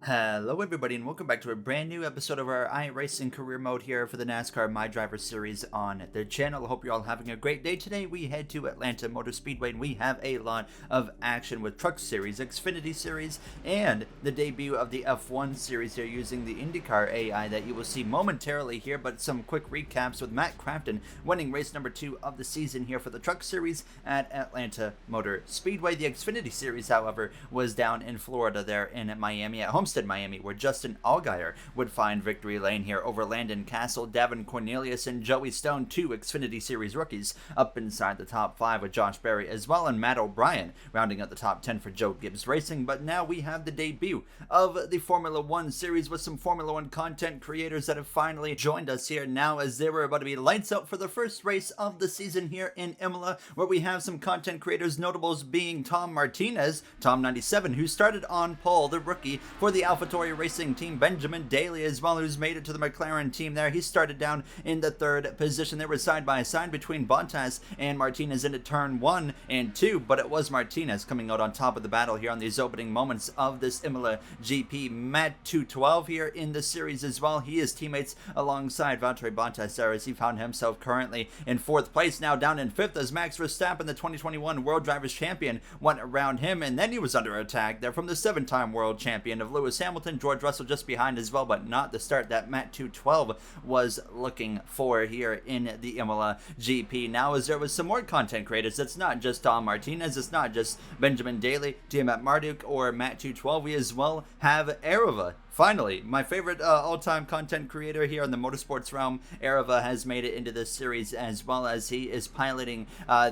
Hello, everybody, and welcome back to a brand new episode of our iRacing career mode here for the NASCAR My Driver series on the channel. I hope you're all having a great day today. We head to Atlanta Motor Speedway, and we have a lot of action with Truck Series, Xfinity Series, and the debut of the F1 Series here using the IndyCar AI that you will see momentarily here. But some quick recaps with Matt Crafton winning race number 2 of the season here for the Truck Series at Atlanta Motor Speedway. The Xfinity Series, however, was down in Florida there in Miami at Homestead, Miami, where Justin Allgaier would find victory lane here over Landon Castle, Davin Cornelius, and Joey Stone, 2 Xfinity Series rookies, up inside the top 5 with Josh Berry as well, and Matt O'Brien rounding out the top 10 for Joe Gibbs Racing. But now we have the debut of the Formula One Series with some Formula One content creators that have finally joined us here now, as they were about to be lights out for the first race of the season here in Imola, where we have some content creators, notables being Tom Martinez, Tom97, who started on pole, the rookie for the AlphaTauri Racing team, Benjamin Daly as well, who's made it to the McLaren team there. He started down in the 3rd position. They were side by side between Bottas and Martinez into turn 1 and 2, but it was Martinez coming out on top of the battle here on these opening moments of this Imola GP. Matt 212 here in the series as well. He is teammates alongside Valtteri Bottas there, as he found himself currently in 4th place, now down in 5th as Max Verstappen, the 2021 World Drivers Champion, went around him, and then he was under attack there from the 7-time World Champion of Lewis Hamilton. George Russell just behind as well, but not the start that Matt 212 was looking for here in the Imola GP. Now, as there was some more content creators, it's not just Tom Martinez, it's not just Benjamin Daly, Tiamat Marduk, or Matt 212. We as well have Areva. Finally, my favorite all-time content creator here in the motorsports realm. Areva has made it into this series, as well as he is piloting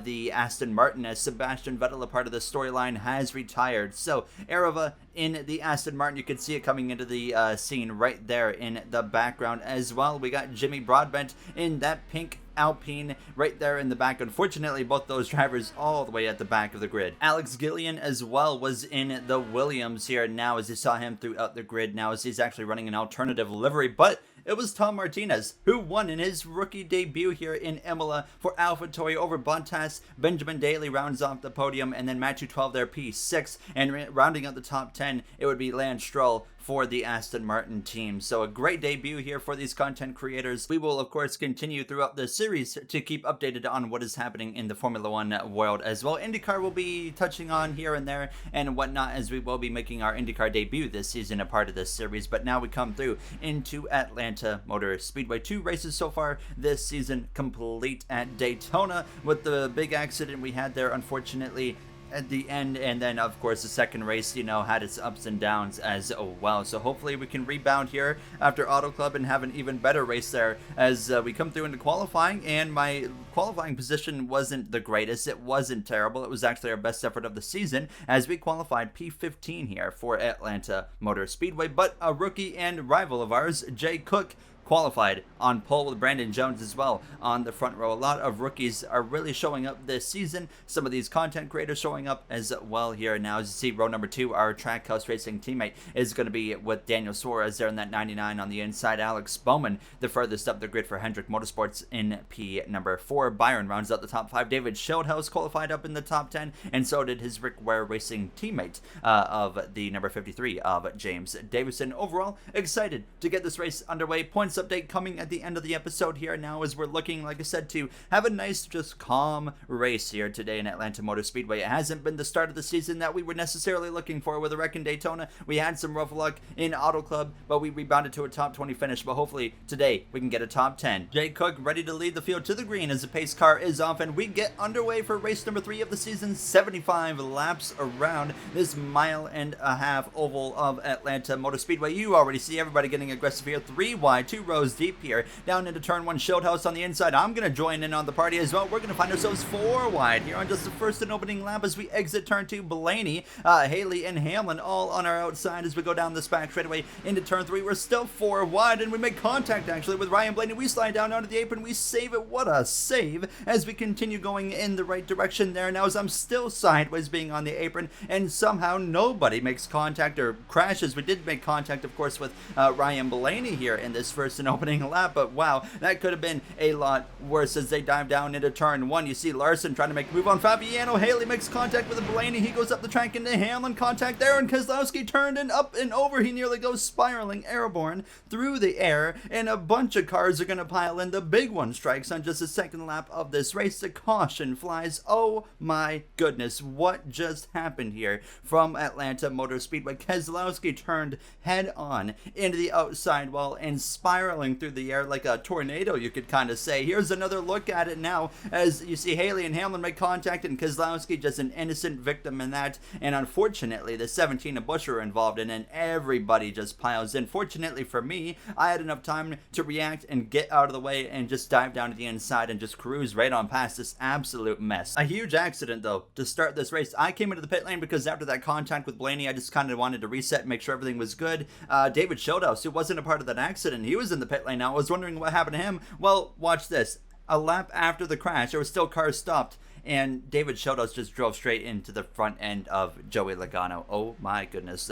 the Aston Martin, as Sebastian Vettel, a part of the storyline, has retired. So Areva in the Aston Martin, you can see it coming into the scene right there in the background as well. We got Jimmy Broadbent in that pink Alpine right there in the back. Unfortunately, both those drivers all the way at the back of the grid. Alex Gillian as well was in the Williams here now, as you saw him throughout the grid now, as he's actually running an alternative livery, but it was Tom Martinez who won in his rookie debut here in Imola for AlphaTauri over Bottas. Benjamin Daly rounds off the podium, and then Matt 212 there, P6, and rounding out the top 10, it would be Lance Stroll for the Aston Martin team. So a great debut here for these content creators. We will, of course, continue throughout the series to keep updated on what is happening in the Formula One world as well. IndyCar will be touching on here and there and whatnot, as we will be making our IndyCar debut this season, a part of this series. But now we come through into Atlanta Motor Speedway. 2 races so far this season complete at Daytona, with the big accident we had there, unfortunately, at the end, and then of course the second race, had its ups and downs as well. So hopefully we can rebound here after Auto Club and have an even better race there as we come through into qualifying. And my qualifying position wasn't the greatest, it wasn't terrible, it was actually our best effort of the season, as we qualified P15 here for Atlanta Motor Speedway. But a rookie and rival of ours, Jay Cook, qualified on pole with Brandon Jones as well on the front row. A lot of rookies are really showing up this season. Some of these content creators showing up as well here now. As you see, row number 2, our Trackhouse Racing teammate is going to be with Daniel Suarez there in that 99 on the inside. Alex Bowman, the furthest up the grid for Hendrick Motorsports in P number 4. Byron rounds out the top 5. David Schildhaus qualified up in the top 10, and so did his Rick Ware Racing teammate of the number 53 of James Davison. Overall, excited to get this race underway. Points update coming at the end of the episode here now, as we're looking, like I said, to have a nice, just calm race here today in Atlanta Motor Speedway. It hasn't been the start of the season that we were necessarily looking for with a wreck in Daytona. We had some rough luck in Auto Club, but we rebounded to a top 20 finish. But hopefully today we can get a top 10. Jay Cook ready to lead the field to the green as the pace car is off, and we get underway for race number 3 of the season. 75 laps around this 1.5-mile oval of Atlanta Motor Speedway. You already see everybody getting aggressive here. 3 wide, 2 rows deep here, down into turn 1. Schildhaus on the inside. I'm going to join in on the party as well. We're going to find ourselves 4 wide here on just the first and opening lap as we exit turn 2. Blaney, Haley, and Hamlin all on our outside as we go down this back straightaway into turn 3. We're still 4 wide, and we make contact actually with Ryan Blaney. We slide down onto the apron. We save it. What a save as we continue going in the right direction there. Now, as I'm still sideways being on the apron, and somehow nobody makes contact or crashes. We did make contact, of course, with Ryan Blaney here in this first Larson opening a lap, but wow, that could have been a lot worse as they dive down into turn 1. You see Larson trying to make a move on Fabiano. Haley makes contact with Blaney. He goes up the track into Hamlin. Contact there, and Keselowski turned and up and over. He nearly goes spiraling airborne through the air, and a bunch of cars are going to pile in. The big one strikes on just the second lap of this race. The caution flies. Oh my goodness, what just happened here from Atlanta Motor Speedway? Keselowski turned head on into the outside wall and spiraling through the air like a tornado, you could kind of say. Here's another look at it now as you see Haley and Hamlin make contact, and Keselowski just an innocent victim in that. And unfortunately, the 17 of Busch are involved, and then everybody just piles in. Fortunately for me, I had enough time to react and get out of the way and just dive down to the inside and just cruise right on past this absolute mess. A huge accident, though, to start this race. I came into the pit lane because after that contact with Blaney, I just kind of wanted to reset and make sure everything was good. David Schildhouse, who wasn't a part of that accident, he was in the pit lane now. I was wondering what happened to him. Well, watch this. A lap after the crash, there were still cars stopped, and David Schildhouse just drove straight into the front end of Joey Logano. Oh my goodness.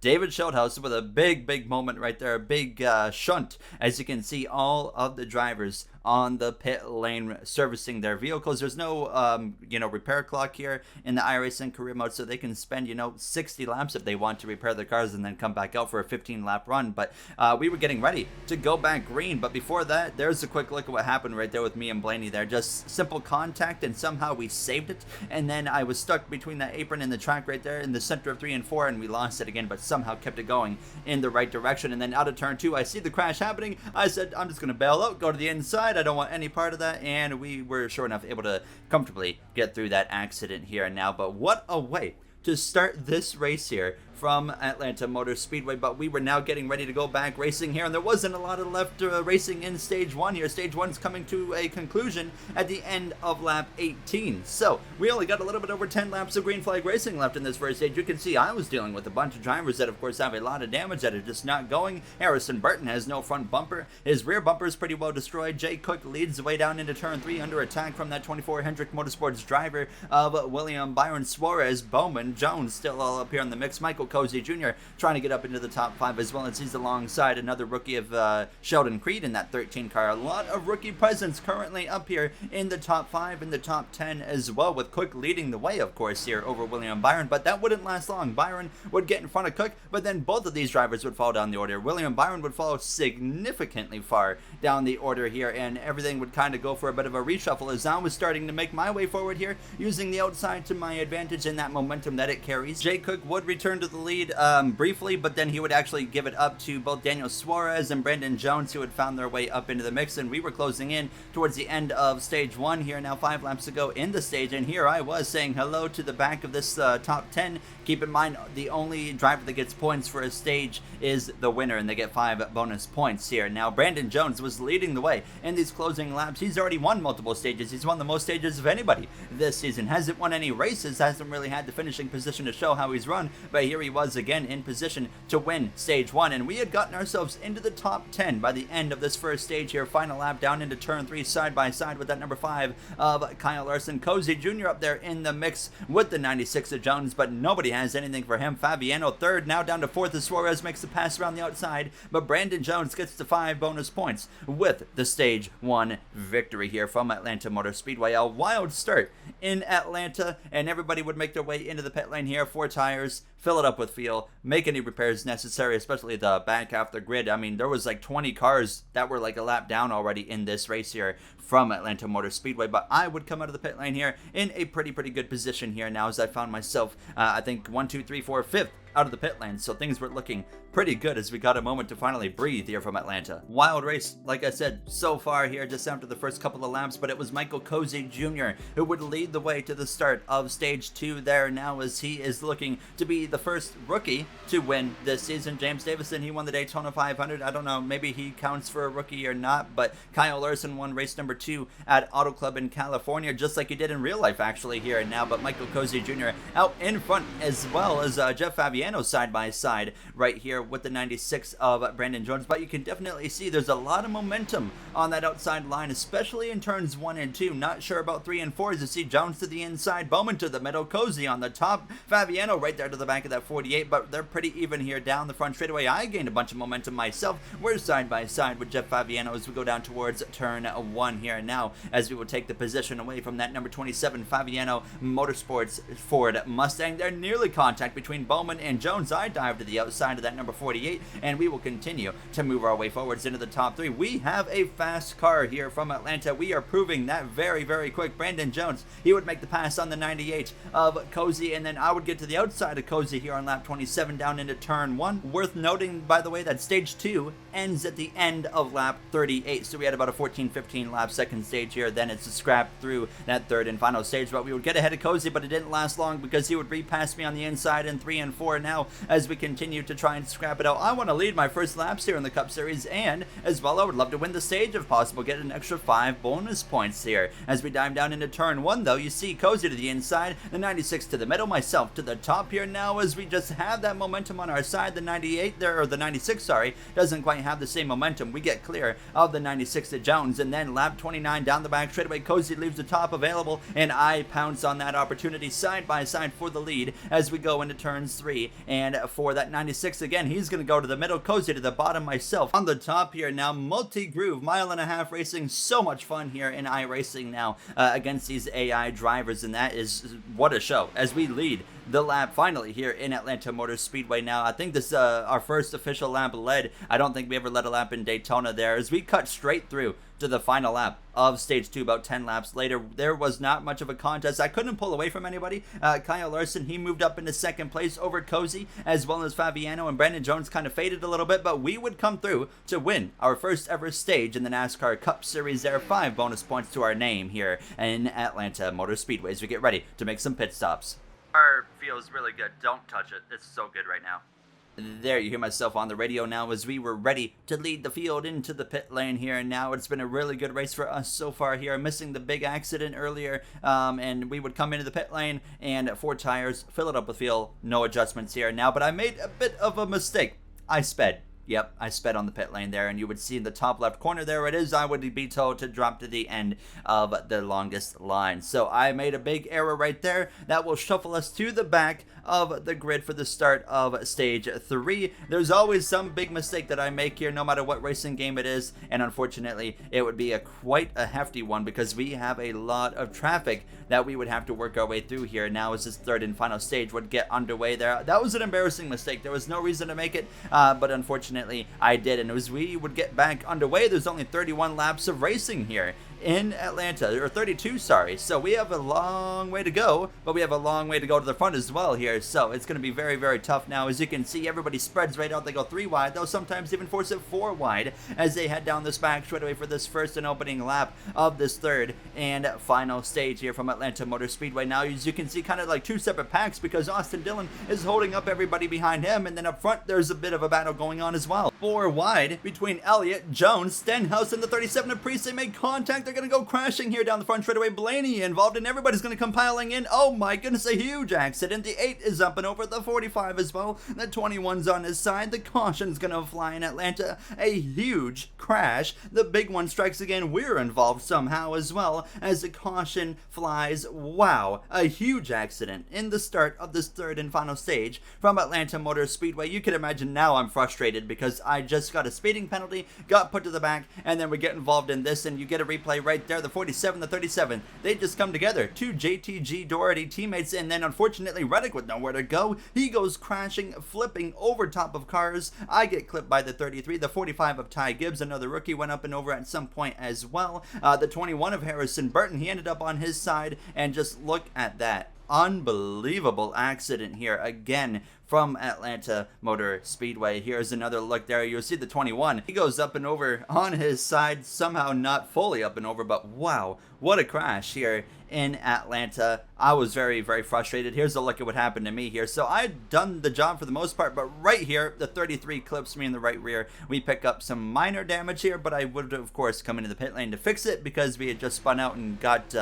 David Schildhouse with a big moment right there, a big shunt. As you can see, all of the drivers on the pit lane servicing their vehicles. There's no, repair clock here in the iRacing career mode, so they can spend, 60 laps if they want to repair their cars and then come back out for a 15-lap run. But we were getting ready to go back green. But before that, there's a quick look at what happened right there with me and Blaney there. Just simple contact, and somehow we saved it. And then I was stuck between that apron and the track right there in the center of 3 and 4, and we lost it again, but somehow kept it going in the right direction. And then out of turn 2, I see the crash happening. I said, I'm just going to bail out, go to the inside. I don't want any part of that, and we were sure enough able to comfortably get through that accident here and now. But what a way to start this race here from Atlanta Motor Speedway. But we were now getting ready to go back racing here, and there wasn't a lot of left racing in stage 1 here. Stage 1's coming to a conclusion at the end of lap 18. So we only got a little bit over 10 laps of green flag racing left in this first stage. You can see I was dealing with a bunch of drivers that of course have a lot of damage that are just not going. Harrison Burton has no front bumper. His rear bumper is pretty well destroyed. Jay Cook leads the way down into turn 3 under attack from that 24 Hendrick Motorsports driver of William Byron. Suarez, Bowman, Jones still all up here in the mix. Michael Cozy Jr. trying to get up into the top 5 as well, as he's alongside another rookie of Sheldon Creed in that 13 car. A lot of rookie presence currently up here in the top 5 and the top 10 as well, with Cook leading the way of course here over William Byron. But that wouldn't last long. Byron would get in front of Cook, but then both of these drivers would fall down the order. William Byron would fall significantly far down the order here, and everything would kind of go for a bit of a reshuffle as I was starting to make my way forward here, using the outside to my advantage and that momentum that it carries. Jay Cook would return to the lead briefly, but then he would actually give it up to both Daniel Suarez and Brandon Jones, who had found their way up into the mix, and we were closing in towards the end of stage 1 here, now 5 laps to go in the stage, and here I was saying hello to the back of this top 10. Keep in mind, the only driver that gets points for a stage is the winner, and they get 5 bonus points here. Now, Brandon Jones was leading the way in these closing laps. He's already won multiple stages. He's won the most stages of anybody this season. Hasn't won any races, hasn't really had the finishing position to show how he's run, but here he was again in position to win stage 1, and we had gotten ourselves into the top 10 by the end of this first stage here. Final lap down into turn 3, side by side with that number 5 of Kyle Larson. Cozy Jr. up there in the mix with the 96 of Jones, but nobody has anything for him. Fabiano third, now down to 4th as Suarez makes the pass around the outside, but Brandon Jones gets the 5 bonus points with the stage 1 victory here from Atlanta Motor Speedway. A wild start in Atlanta, and everybody would make their way into the pit lane here. 4 tires, fill it up with fuel, make any repairs necessary, especially the back half the grid. I mean, there was like 20 cars that were like a lap down already in this race here from Atlanta Motor Speedway, but I would come out of the pit lane here in a pretty good position here now, as I found myself, I think 1, 2, 3, 4, 5th out of the pit lane, so things were looking pretty good as we got a moment to finally breathe here from Atlanta. Wild race, like I said, so far here just after the first couple of laps, but it was Michael Cozy Jr. who would lead the way to the start of stage 2 there now, as he is looking to be the first rookie to win this season. James Davison, he won the Daytona 500. I don't know, maybe he counts for a rookie or not, but Kyle Larson won race number 2 at Auto Club in California, just like he did in real life actually here and now. But Michael Cozy Jr. out in front, as well as Jeff Fabiano Fabiano side by side right here with the 96 of Brandon Jones, but you can definitely see there's a lot of momentum on that outside line, especially in turns 1 and 2. Not sure about 3 and 4 as you see Jones to the inside, Bowman to the middle, Cozy on the top, Fabiano right there to the back of that 48, but they're pretty even here down the front straightaway. I gained a bunch of momentum myself. We're side by side with Jeff Fabiano as we go down towards turn 1 here now, as we will take the position away from that number 27 Fabiano Motorsports Ford Mustang. They're nearly contact between Bowman and Jones. I dive to the outside of that number 48, and we will continue to move our way forwards into the top 3. We have a fast car here from Atlanta. We are proving that very, very quick. Brandon Jones, he would make the pass on the 98 of Cozy, and then I would get to the outside of Cozy here on lap 27 down into turn 1. Worth noting, by the way, that stage 2 ends at the end of lap 38, so we had about a 14-15 lap second stage here. Then it's a scrap through that third and final stage, but we would get ahead of Cozy, but it didn't last long because he would repass me on the inside in 3 and 4 now as we continue to try and scrap it out. I want to lead my first laps here in the Cup Series, and as well I would love to win the stage if possible, get an extra 5 bonus points here. As we dive down into turn 1 though, you see Cozy to the inside, the 96 to the middle, myself to the top here now as we just have that momentum on our side. The 98 there, or the 96, sorry, doesn't quite have the same momentum. We get clear of the 96 to Jones, and then lap 29 down the back straightaway, Cozy leaves the top available, and I pounce on that opportunity side by side for the lead as we go into turns 3. And for that 96 again, he's going to go to the middle, Cozy to the bottom, myself on the top here now. Multi-groove, mile-and-a-half racing, so much fun here in iRacing now against these AI drivers, and that is what a show as we lead the lap finally here in Atlanta Motor Speedway now. I think this is our first official lap led. I don't think we ever led a lap in Daytona there, as we cut straight through to the final lap of stage 2 about 10 laps later. There was not much of a contest. I couldn't pull away from anybody. Kyle Larson, he moved up into second place over Cozy, as well as Fabiano, and Brandon Jones kind of faded a little bit, but we would come through to win our first ever stage in the NASCAR Cup Series there. 5 bonus points to our name here in Atlanta Motor Speedway as we get ready to make some pit stops. Car feels really good. Don't touch it. It's so good right now. There, you hear myself on the radio now as we were ready to lead the field into the pit lane here, and now it's been a really good race for us so far here. Missing the big accident earlier, and we would come into the pit lane and 4 tires, fill it up with fuel, no adjustments here now, but I made a bit of a mistake. I sped. Yep, I sped on the pit lane there, and you would see in the top left corner there it is. I would be told to drop to the end of the longest line. So I made a big error right there. That will shuffle us to the back of the grid for the start of stage 3. There's always some big mistake that I make here, no matter what racing game it is, and unfortunately it would be quite a hefty one because we have a lot of traffic that we would have to work our way through here now as this third and final stage would get underway there. That was an embarrassing mistake. There was no reason to make it, but unfortunately I did, and as we would get back underway, there's only 31 laps of racing here in Atlanta, or 32, sorry. So we have a long way to go, but we have a long way to go to the front as well here. So it's going to be very, very tough now. As you can see, everybody spreads right out. They go 3 wide. They'll sometimes even force it 4 wide as they head down this back straightaway for this first and opening lap of this third and final stage here from Atlanta Motor Speedway. Now, as you can see, kind of like 2 separate packs because Austin Dillon is holding up everybody behind him, and then up front, there's a bit of a battle going on as well. 4 wide between Elliott, Jones, Stenhouse, and the 37 of Priest. They make contact. They're going to go crashing here down the front straightaway. Blaney involved, and everybody's going to come piling in. Oh my goodness, a huge accident. The 8 is up and over, the 45 as well. The 21's on his side. The caution's going to fly in Atlanta. A huge crash. The big one strikes again. We're involved somehow as well as the caution flies. Wow, a huge accident in the start of this third and final stage from Atlanta Motor Speedway. You can imagine now I'm frustrated because I just got a speeding penalty, got put to the back, and then we get involved in this, and you get a replay right there. The 47, the 37, they just come together. 2 JTG Doherty teammates, and then unfortunately Reddick with nowhere to go. He goes crashing, flipping over top of cars. I get clipped by the 33. The 45 of Ty Gibbs, another rookie, went up and over at some point as well. The 21 of Harrison Burton, he ended up on his side, and just look at that. Unbelievable accident here again from Atlanta Motor Speedway. Here's another look there. You'll see the 21. He goes up and over on his side, somehow not fully up and over, but wow, what a crash here in Atlanta. I was very, very frustrated. Here's a look at what happened to me here. So I'd done the job for the most part, but right here, the 33 clips me in the right rear. We pick up some minor damage here, but I would, of course, come into the pit lane to fix it because we had just spun out and got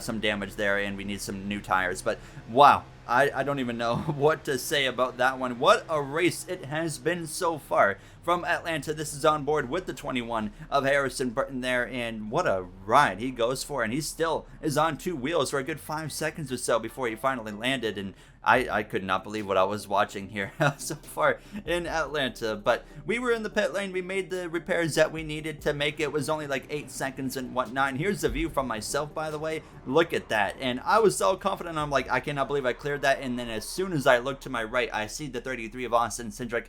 some damage there, and we need some new tires. But wow, I don't even know what to say about that one. What a race it has been so far from Atlanta. This is on board with the 21 of Harrison Burton there, and what a ride he goes for, and he still is on two wheels for a good 5 seconds or so before he finally landed, and I could not believe what I was watching here so far in Atlanta. But we were in the pit lane. We made the repairs that we needed to make it. It was only like 8 seconds and whatnot. And here's the view from myself, by the way. Look at that. And I was so confident. I'm like, I cannot believe I cleared that. And then as soon as I look to my right, I see the 33 of Austin Cindric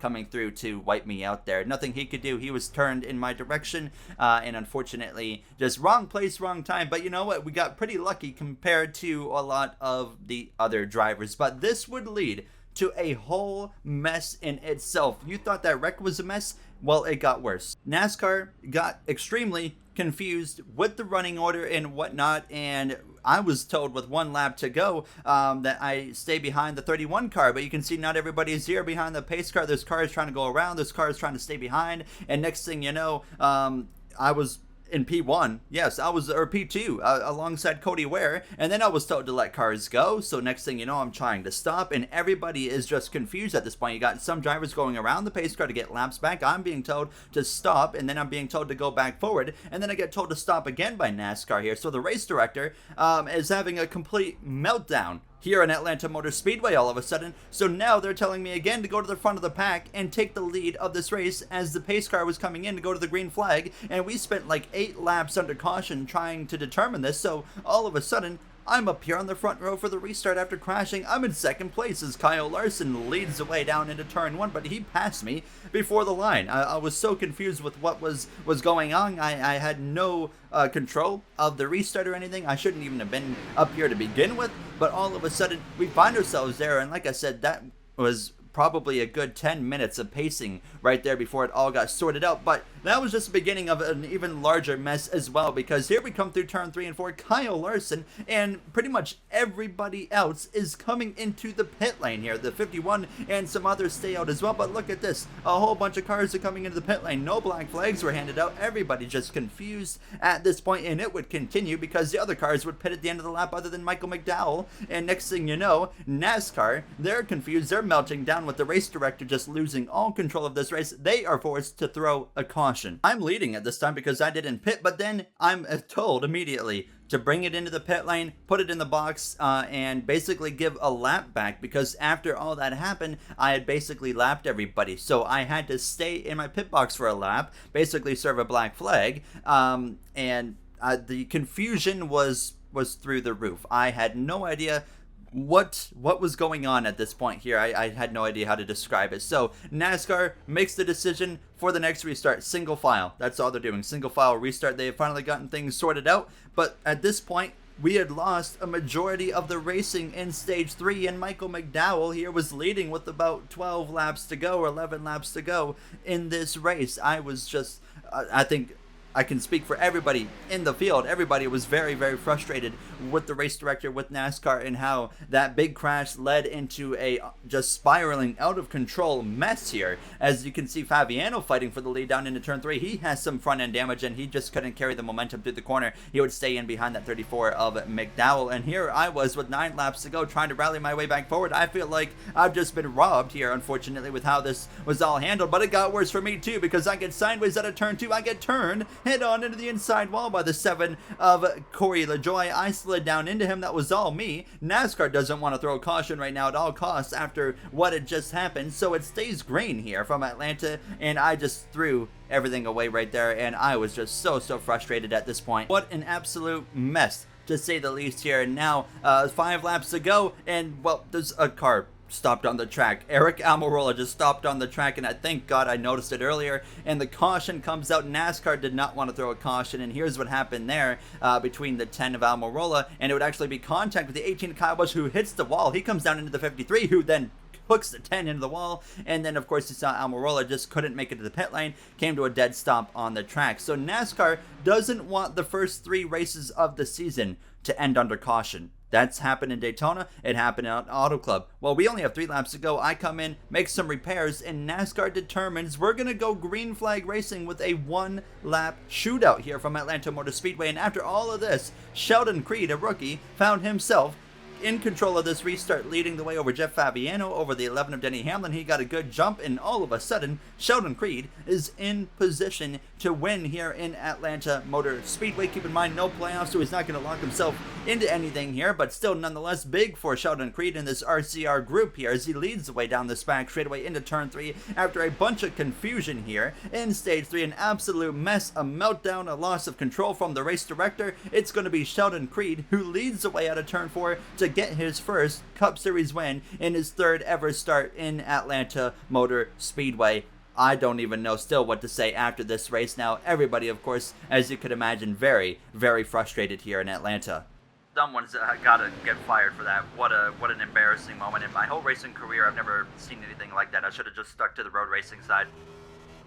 coming through to wipe me out there. Nothing he could do. He was turned in my direction. And unfortunately, just wrong place, wrong time. But you know what? We got pretty lucky compared to a lot of the other drivers. But this would lead to a whole mess in itself. You thought that wreck was a mess? Well, it got worse. NASCAR got extremely confused with the running order and whatnot, and I was told with 1 lap to go that I stay behind the 31 car, but you can see not everybody is here behind the pace car. There's cars trying to go around, there's cars trying to stay behind, and next thing you know, I was in P1, yes, or P2, alongside Cody Ware, and then I was told to let cars go. So next thing you know, I'm trying to stop, and everybody is just confused at this point. You got some drivers going around the pace car to get laps back. I'm being told to stop, and then I'm being told to go back forward, and then I get told to stop again by NASCAR here. So the race director is having a complete meltdown here in Atlanta Motor Speedway all of a sudden. So now they're telling me again to go to the front of the pack and take the lead of this race as the pace car was coming in to go to the green flag. And we spent like 8 laps under caution trying to determine this. So all of a sudden, I'm up here on the front row for the restart after crashing. I'm in second place as Kyle Larson leads the way down into turn 1, but he passed me before the line. I was so confused with what was going on. I had no control of the restart or anything. I shouldn't even have been up here to begin with, but all of a sudden we find ourselves there, and like I said, that was probably a good 10 minutes of pacing right there before it all got sorted out. But that was just the beginning of an even larger mess as well, because here we come through turn 3 and 4, Kyle Larson and pretty much everybody else is coming into the pit lane here. The 51 and some others stay out as well, but look at this, a whole bunch of cars are coming into the pit lane. No black flags were handed out. Everybody just confused at this point, and it would continue because the other cars would pit at the end of the lap other than Michael McDowell. And next thing you know, NASCAR, they're confused, they're melting down with the race director just losing all control of this race. They are forced to throw a caution. I'm leading at this time because I didn't pit, but then I'm told immediately to bring it into the pit lane, put it in the box, and basically give a lap back, because after all that happened, I had basically lapped everybody. So I had to stay in my pit box for a lap, basically serve a black flag, and the confusion was through the roof. I had no idea what was going on at this point here. I had no idea how to describe it. So NASCAR makes the decision for the next restart, single file. That's all they're doing, single file restart. They have finally gotten things sorted out, but at this point we had lost a majority of the racing in stage 3, and Michael McDowell here was leading with about 12 laps to go, or 11 laps to go in this race. I was just I think I can speak for everybody in the field. Everybody was very, very frustrated with the race director, with NASCAR, and how that big crash led into a just spiraling out of control mess here. As you can see, Fabiano fighting for the lead down into turn 3. He has some front end damage, and he just couldn't carry the momentum through the corner. He would stay in behind that 34 of McDowell. And here I was with 9 laps to go, trying to rally my way back forward. I feel like I've just been robbed here, unfortunately, with how this was all handled. But it got worse for me too, because I get sideways out of turn 2. I get turned head on into the inside wall by the 7 of Corey LaJoie. I slid down into him. That was all me. NASCAR doesn't want to throw caution right now at all costs after what had just happened, so it stays green here from Atlanta, and I just threw everything away right there, and I was just so frustrated at this point. What an absolute mess, to say the least here. And now 5 laps to go, and well, there's a car stopped on the track. Eric Almirola just stopped on the track, and I thank God I noticed it earlier, and the caution comes out. NASCAR did not want to throw a caution, and here's what happened there between the 10 of Almirola, and it would actually be contact with the 18 of Kyle Busch, who hits the wall. He comes down into the 53, who then hooks the 10 into the wall, and then of course you saw Almirola just couldn't make it to the pit lane, came to a dead stop on the track. So NASCAR doesn't want the first 3 races of the season to end under caution. That's happened in Daytona. It happened at Auto Club. Well, we only have 3 laps to go. I come in, make some repairs, and NASCAR determines we're going to go green flag racing with a 1-lap shootout here from Atlanta Motor Speedway. And after all of this, Sheldon Creed, a rookie, found himself in control of this restart, leading the way over Jeff Fabiano over the 11 of Denny Hamlin. He got a good jump, and all of a sudden, Sheldon Creed is in position to win here in Atlanta Motor Speedway. Keep in mind, no playoffs, so he's not going to lock himself into anything here, but still nonetheless big for Sheldon Creed in this RCR group here as he leads the way down this back straightaway into turn 3 after a bunch of confusion here in stage 3. An absolute mess, a meltdown, a loss of control from the race director. It's going to be Sheldon Creed who leads the way out of turn 4 to get his first Cup Series win in his third ever start in Atlanta Motor Speedway. I don't even know still what to say after this race. Now, everybody, of course, as you could imagine, very, very frustrated here in Atlanta. Someone's got to get fired for that. What an embarrassing moment. In my whole racing career, I've never seen anything like that. I should have just stuck to the road racing side.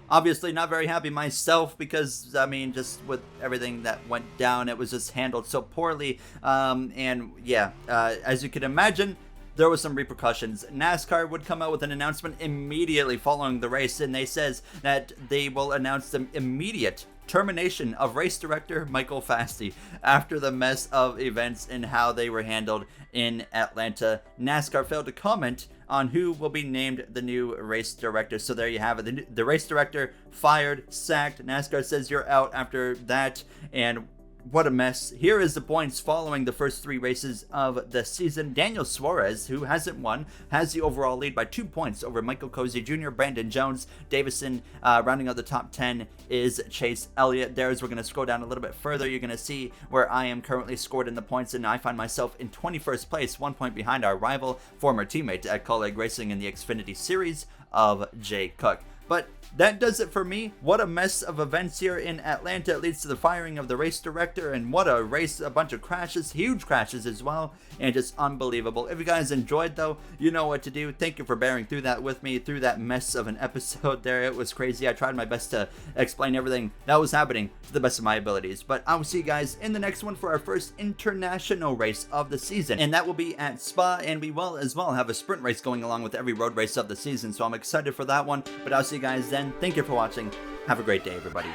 Obviously not very happy myself because, I mean, just with everything that went down, it was just handled so poorly. And yeah, as you can imagine, there was some repercussions. NASCAR would come out with an announcement immediately following the race, and they says that they will announce the immediate termination of race director Michael Fasty after the mess of events and how they were handled in Atlanta. NASCAR failed to comment on who will be named the new race director. So there you have it. The race director fired, sacked. NASCAR says you're out after that, and what a mess. Here is the points following the first 3 races of the season. Daniel Suarez, who hasn't won, has the overall lead by 2 points over Michael Cozy Jr., Brandon Jones, Davison. Rounding out the top 10 is Chase Elliott. There's, we're going to scroll down a little bit further. You're going to see where I am currently scored in the points, and I find myself in 21st place, 1 point behind our rival, former teammate at Colleague Racing in the Xfinity Series of Jay Cook. But that does it for me. What a mess of events here in Atlanta. It leads to the firing of the race director, and what a race, a bunch of crashes, huge crashes as well, and just unbelievable. If you guys enjoyed though, you know what to do. Thank you for bearing through that with me, through that mess of an episode there. It was crazy. I tried my best to explain everything that was happening to the best of my abilities, but I will see you guys in the next one for our first international race of the season, and that will be at Spa, and we will as well have a sprint race going along with every road race of the season, so I'm excited for that one. But I'll see you guys then. Thank you for watching. Have a great day, everybody.